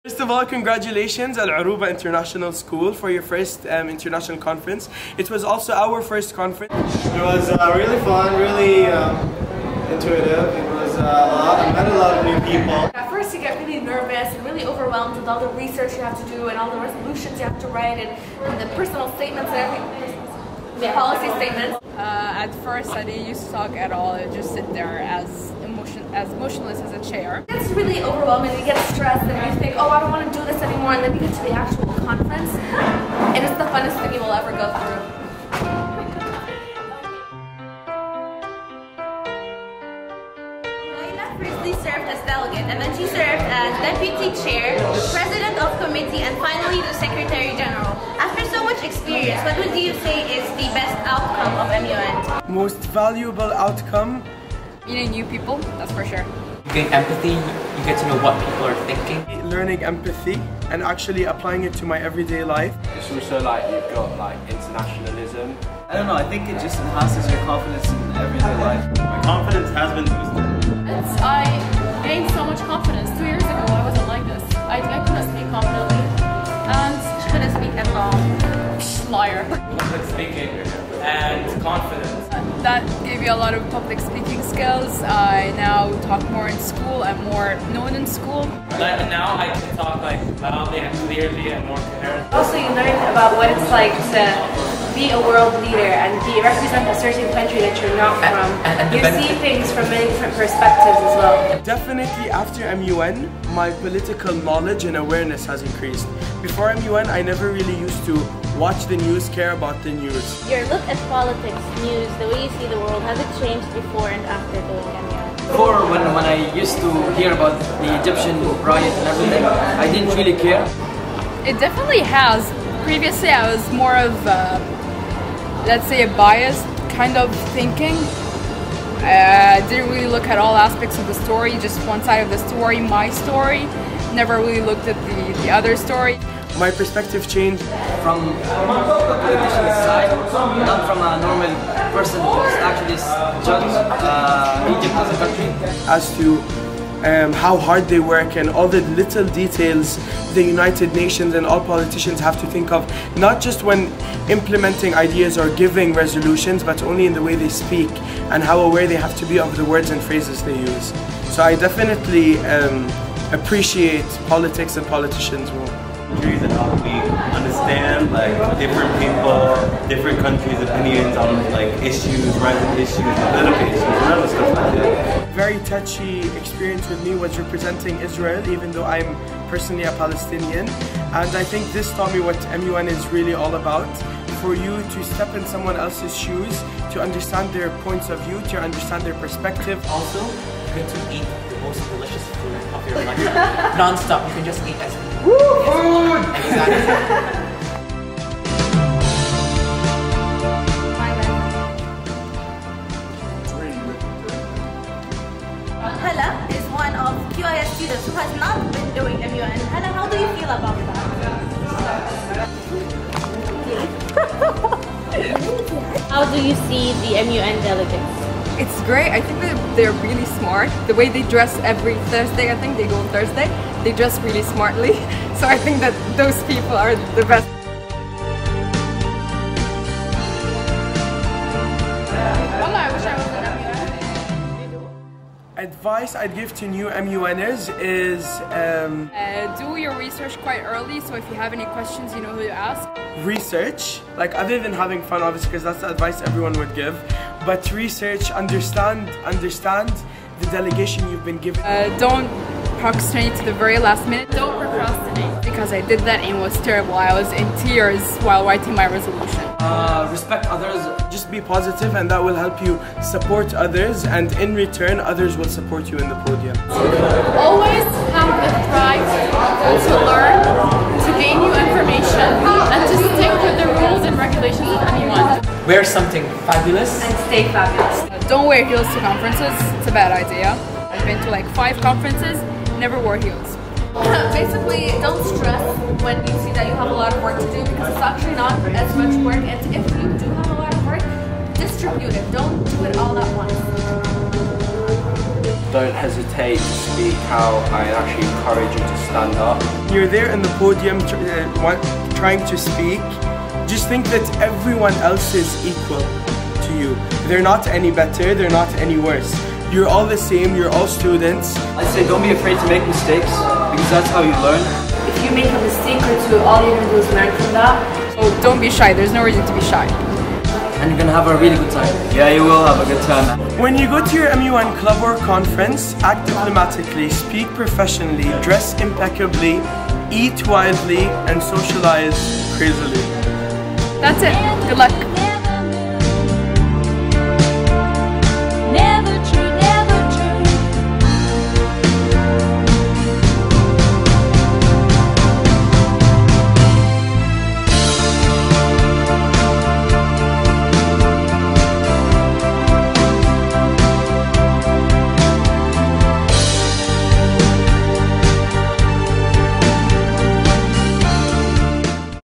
First of all, congratulations Al-Orooba International School for your first international conference. It was also our first conference. It was really fun, really intuitive. It was I met a lot of new people. At first you get really nervous and really overwhelmed with all the research you have to do and all the resolutions you have to write and the personal statements and everything. The policy statements. At first I didn't used to talk at all. I just sit there as motionless as a chair. It's really overwhelming. You get stressed and you think, oh, I don't want to do this anymore, and then you get to the actual conference and it's the funnest thing you will ever go through. Firstly served as delegate, and then she served as deputy chair, president of committee, and finally the secretary general. After so much experience, what would you say is the best outcome of MUN? Most valuable outcome? Meeting new people, that's for sure. You gain empathy, you get to know what people are thinking. Learning empathy and actually applying it to my everyday life. It's also like you've got like internationalism. I don't know, I think it just enhances your confidence in everyday life. My confidence has been boosted. I gained so much confidence. 2 years ago I wasn't like this. I couldn't speak confidently and she couldn't speak at all. Liar. Public speaking and confidence. That gave me a lot of public speaking skills. I now talk more in school. I'm more known in school. Now I can talk like loudly and clearly and more coherent. Also, you learn about what it's like to be a world leader and represent a certain country that you're not from. You see things from many different perspectives as well. Definitely after MUN, my political knowledge and awareness has increased. Before MUN, I never really used to watch the news, care about the news. Your look at politics, news, the way you see the world, has it changed before and after doing MUN? Before, when I used to hear about the Egyptian riot and everything, I didn't really care. It definitely has. Previously I was more of, let's say, a biased kind of thinking. I didn't really look at all aspects of the story, just one side of the story, my story. Never really looked at the other story. My perspective changed from a politician's side, not from a normal person who's actually judged Egypt as a country. As to how hard they work and all the little details the United Nations and all politicians have to think of, not just when implementing ideas or giving resolutions, but only in the way they speak and how aware they have to be of the words and phrases they use. So I definitely appreciate politics and politicians more. And how we understand like different people, different countries' opinions on like issues, rising issues, political issues, and other stuff like that. Very touchy experience with me was representing Israel, even though I'm personally a Palestinian. And I think this taught me what MUN is really all about. For you to step in someone else's shoes, to understand their points of view, to understand their perspective. Also, you get to eat the most delicious food of your life. Non-stop, you can just eat as food! Exactly. Hala is one of QIS students who has not been doing MUN. Hala, how do you feel about that? How do you see the MUN delegates? It's great. I think that they're really smart. The way they dress every Thursday, I think they go on Thursday, they dress really smartly. So I think that those people are the best. Advice I'd give to new MUNers is do your research quite early, so if you have any questions, you know who to ask. Research, like other than having fun obviously, because that's the advice everyone would give, but research, understand the delegation you've been given. Don't procrastinate to the very last minute. Don't procrastinate. Because I did that and it was terrible. I was in tears while writing my resolution. Respect others. Just be positive and that will help you support others, and in return others will support you in the podium. Always have the drive to learn, to gain new information, and to stick with the rules and regulations of MUN. Wear something fabulous. And stay fabulous. Don't wear heels to conferences. It's a bad idea. I've been to like 5 conferences, never wore heels. Basically, don't stress when you see that you have a lot of work to do, because it's actually not as much work, and if you do have a lot of work, distribute it. Don't do it all at once. don't hesitate to speak out. I actually encourage you to stand up. You're there in the podium trying to speak. Just think that everyone else is equal to you. They're not any better, they're not any worse. You're all the same, you're all students. I'd say don't be afraid to make mistakes, because that's how you learn. If you make a mistake or two, all you're going to do is learn from that. So don't be shy, there's no reason to be shy. And you're going to have a really good time. Yeah, you will have a good time. When you go to your MUN club or conference, act diplomatically, speak professionally, dress impeccably, eat widely, and socialize crazily. That's it. Good luck.